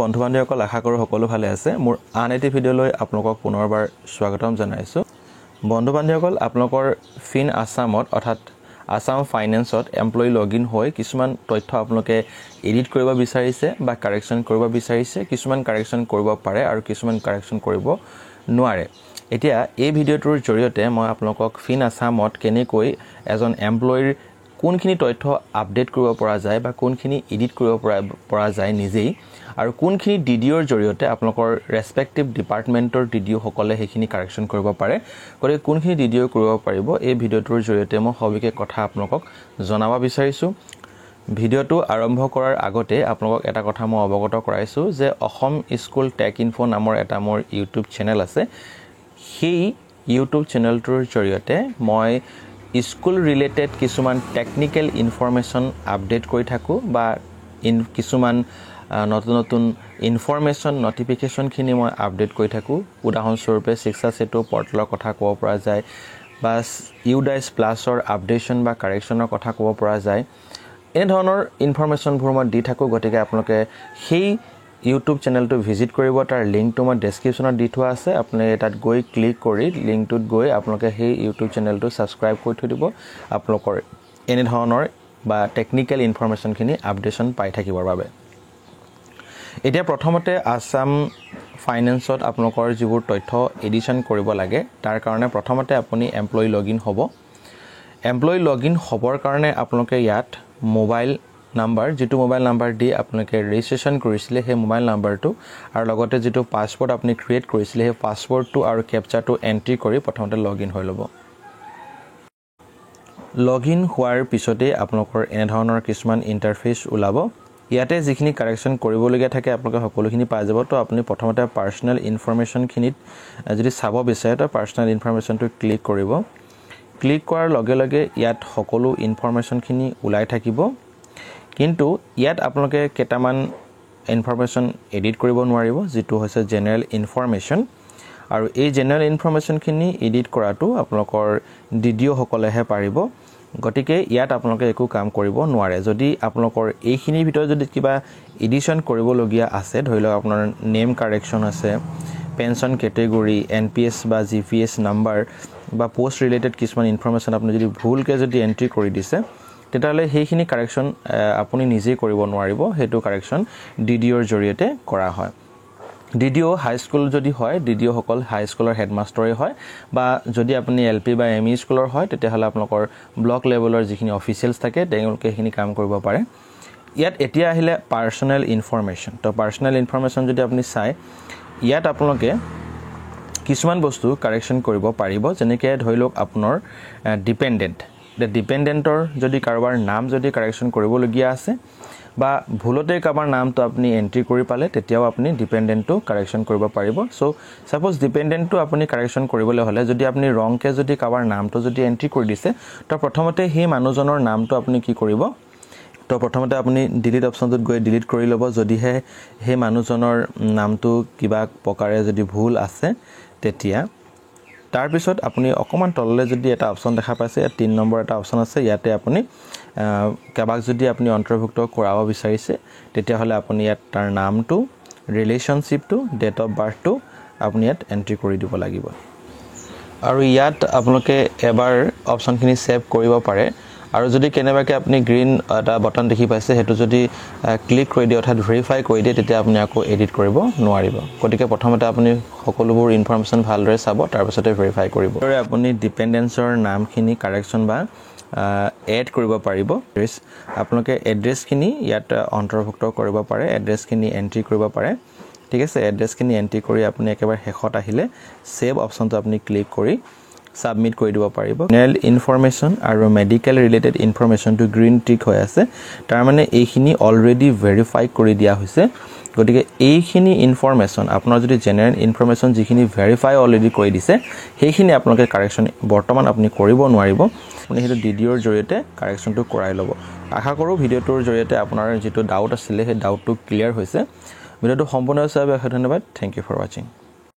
বন্ধু-বান্ধৱীসকল আশা কৰোঁ সকলো ভালে আছে মোৰ আন এটি ভিডিঅ'লৈ আপোনালোকক পুনৰবাৰ স্বাগতম জনাইছোঁ বন্ধু-বান্ধৱীসকল আপোনালোকৰ ফিন আসামত অৰ্থাৎ আসাম ফাইনেন্সত এমপ্লয়ি লগইন হৈ কিছুমান তথ্য আপোনালোকে এডিট কৰিব বিচাৰিছে বা কাৰেকচন কৰিব বিচাৰিছে কিছুমান কাৰেকচন কৰিব পাৰে আৰু কিছুমান কাৰেকচন কৰিব নোৱাৰে এতিয়া এই ভিডিঅ'টোৰ জৰিয়তে মই আপোনালোকক ফিন আসামত কেনেকৈ এজন এমপ্লয়িৰ কোনখিনি তথ্য আপডেট কৰিব পৰা যায় বা কোনখিনি এডিট কৰিব পৰা যায় নিজেই আৰু কোনখিনি ডিডিঅ'ৰ জৰিয়তে আপোনালোকৰ ৰেসপেক্টিভ ডিপাৰ্টমেন্টৰ ডিডিঅ' সকলে হেখিনি কাৰেকচন কৰিব পাৰে গৰে কোনখিনি ডিডিঅ' কৰিব পাৰিব এই ভিডিঅ'টোৰ জৰিয়তে মই সবিকে কথা আপোনালোকক জনাব বিচাৰিছো ভিডিঅ'টো আৰম্ভ কৰাৰ আগতে আপোনালোকক এটা কথা মই অৱগত কৰাইছো যে অসম স্কুল টেক ইনফো নামৰ এটা মোৰ ইউটিউব চেনেল আছে সেই ইউটিউব চেনেলটোৰ জৰিয়তে মই স্কুল ৰিলেটেড কিছুমান টেকনিক্যাল ইনফৰমেশন আপডেট কৰি থাকো বা কিছুমান নতুন ইনফৰমেশন নটিফিকেশন খিনি মই আপডেট কৰি থাকো উদাহৰণস্বৰূপে শিক্ষা সেতু পৰ্টেলৰ কথা ক'ব পৰা যায় বা ইউডাইস প্লাছৰ আপডেশন বা কাৰেকচনৰ কথা ক'ব পৰা যায় এই ধৰণৰ ইনফৰমেশনবোৰ মই দি থাকো গতিকে আপোনালোকে সেই ইউটিউব চেনেলটো ভিজিট কৰিব তাৰ লিংকটো মই ডেসক্ৰিপচনত দি থোৱা আছে আপুনি তাত গৈ ক্লিক কৰি লিংকটোত গৈ আপোনালোকে সেই ইউটিউব চেনেলটো সাবস্ক্ৰাইব কৰি থৈ দিব আপোনালোকৰ এনে ধৰণৰ বা টেকনিক্যাল ইনফৰমেশন খিনি আপডেশন পাই থাকিবৰ বাবে এতিয়া প্ৰথমতে আসাম ফাইনেন্সত আপোনালোকৰ যিবোৰ তথ্য এডিশন কৰিব লাগে তাৰ কাৰণে প্ৰথমতে আপুনি এমপ্লয়ি লগইন হ'ব এমপ্লয়ি লগইন হ'বৰ কাৰণে আপোনালোকে ইয়াত মোবাইল নাম্বাৰ যেটো মোবাইল নাম্বাৰ দি আপোনালোকে ৰেজিষ্ট্ৰেচন কৰিছিলে হে মোবাইল নাম্বাৰটো আৰু লগতে যেটো পাসৱৰ্ড আপুনি ক্ৰিয়েট কৰিছিলে হে পাসৱৰ্ডটো আৰু ক্যাপচাটো এন্ট্ৰি কৰি প্ৰথমতে লগইন হৈ ল'ব লগইন হোৱাৰ পিছতে আপোনালোকৰ এনে ধৰণৰ কিছুমান ইন্টাৰফেস ওলাব ইয়াতে যিখিনি কাৰেকচন কৰিবলগীয়া থাকে আপোনালোকে সকলোখিনি পাই যাব তো আপুনি প্ৰথমতে পাৰ্সোনাল ইনফৰমেশন খিনিত যদি চাব বিচাৰে তো পাৰ্সোনাল ইনফৰমেশনটো ক্লিক কৰিব ক্লিক কৰাৰ লগে লগে ইয়াত সকলো ইনফৰমেশন খিনি ওলাই থাকিব কিন্তু ইয়াত আপোনালোকে কেটামান ইনফৰমেশন এডিট কৰিব নোৱাৰিব যেটো হৈছে জেনাৰেল ইনফৰমেশন আৰু এই জেনাৰেল ইনফৰমেশন খিনি এডিট কৰাটো আপোনালোকৰ ডিডিঅ' সকলেহে পাৰিব গতিকে ইয়াত আপোনালোকে একো কাম কৰিব নোৱাৰে যদি আপোনালোকৰ এইখিনিৰ ভিতৰত যদি কিবা এডিশন কৰিবলগীয়া আছে ধৰি লওক আপোনাৰ নেম কাৰেকচন আছে পেনশন কেটেগৰী এনপিএছ বা জিপিএছ নাম্বাৰ বা পোষ্ট ৰিলেটেড কিছুমান ইনফৰমেশন আপুনি যদি ভুলকে যদি এন্ট্ৰি কৰি দিছে তেতিয়ালে হেখিনি কাৰেকচন আপুনি নিজে কৰিব নোৱাৰিব হেতু কাৰেকচন ডিডিঅ'ৰ জৰিয়তে কৰা হয় ডিডিঅ' হাই স্কুল যদি হয় ডিডিঅ' সকল হাই স্কুলৰ হেডমাষ্টাৰে হয় বা যদি আপুনি এলপি বা এমই স্কুলৰ হয় তেতিয়াহলে আপোনালোকৰ ব্লক লেভেলৰ যিখিনি অফিচিয়েলছ থাকে তেওঁলোকে হেখিনি কাম কৰিব পাৰে ইয়াত এতিয়া আহিলে পাৰ্সোনাল ইনফৰমেশন তো পাৰ্সোনাল ইনফৰমেশন যদি আপুনি চাই ইয়াত আপোনালোকে কিছুমান বস্তু কাৰেকচন কৰিব পাৰিব যেনেকৈ ধৰি লওক আপোনাৰ ডিপেন্ডেন্ট ডিপেন্ডেন্টৰ যদি কাৰোবাৰ নাম যদি কাৰেকচন কৰিবলগীয়া আছে বা ভুলতে কাৰোবাৰ নামটো আপুনি এন্ট্ৰি কৰি পালে তেতিয়াও আপুনি ডিপেন্ডেন্টটো কাৰেকচন কৰিব পাৰিব সো সাপোজ ডিপেন্ডেন্টটো আপুনি কাৰেকচন কৰিবলৈ হলে যদি আপুনি ৰংকে যদি কাৰোবাৰ নামটো যদি এন্ট্ৰি কৰি দিছে তো প্ৰথমতে সেই মানুহজনৰ নামটো আপুনি কি কৰিব তো প্ৰথমতে আপুনি ডিলিট অপচনটোত গৈ ডিলিট কৰি ল'ব যদিহে সেই মানুহজনৰ নামটো কিবা প্ৰকাৰে যদি ভুল আছে তেতিয়া তাৰ পিছত আপুনি অকমান তললে যদি এটা অপচন দেখা পাইছে 3 নম্বৰ এটা অপচন আছে ইয়াতে আপুনি কাবাক যদি আপুনি অন্তৰ্ভুক্ত কৰাব বিচাৰিছে তেতিয়া হলে আপুনি ইয়াত তাৰ নামটো ৰিলেশনশিপটো ডেট অফ বাৰ্থটো আপুনি ইয়াত এন্ট্ৰি কৰি দিব লাগিব আৰু ইয়াত আপোনালোকে এবাৰ অপচনখিনি সেভ কৰিব পাৰে আৰু যদি কেনেবাকে আপুনি গ্ৰীন এটা বটন দেখি পাইছে হেতু যদি ক্লিক কৰি দিয়ে অৰ্থাৎ ভেৰিফাই কৰি দিয়ে তেতিয়া আপুনি আকৌ এডিট কৰিব নোৱাৰিব গতিকে প্ৰথমতে আপুনি সকলোবোৰ ইনফৰমেশন ভালদৰে চাব তাৰ পিছতে ভেৰিফাই কৰিব আৰু আপুনি ডিপেন্ডেন্সৰ নামখিনি কাৰেকচন বা এড কৰিব পাৰিব আপোনালোকে এড্ৰেছখিনি ইয়াত অন্তৰ্ভুক্ত কৰিব পাৰে এড্ৰেছখিনি এন্ট্ৰি কৰিব পাৰে ঠিক আছে এড্ৰেছখিনি এন্ট্ৰি কৰি আপুনি একেবাৰে হেকত আহিলে সেভ অপচনটো আপুনি ক্লিক কৰি সাবমিট কৰি দিব পাৰিব জেনাৰেল ইনফৰমেশন আৰু মেডিকেল ৰিলেটেড ইনফৰমেশনটো গ্ৰীন টিক হৈ আছে তাৰ মানে এইখিনি অলৰেডি ভেৰিফাই কৰি দিয়া হৈছে গতিকে এইখিনি ইনফৰমেশন আপোনাৰ যদি জেনাৰেল ইনফৰমেশন যিখিনি ভেৰিফাই অলৰেডি কৰি দিছে সেইখিনি আপোনালোকে কাৰেকচন বৰ্তমান আপুনি কৰিব নোৱাৰিব আপুনি হেতু ডিডিঅ'ৰ জৰিয়তে কাৰেকচনটো কৰাই ল'ব আশা কৰো ভিডিঅ'টোৰ জৰিয়তে আপোনাৰ যেটো ডাউট আছিল সেই ডাউটটো ক্লিয়াৰ হৈছে ভিডিঅ'টো সম্পূৰ্ণ চাই ধন্যবাদ থ্যাংক ইউ ফৰ ওয়াচিং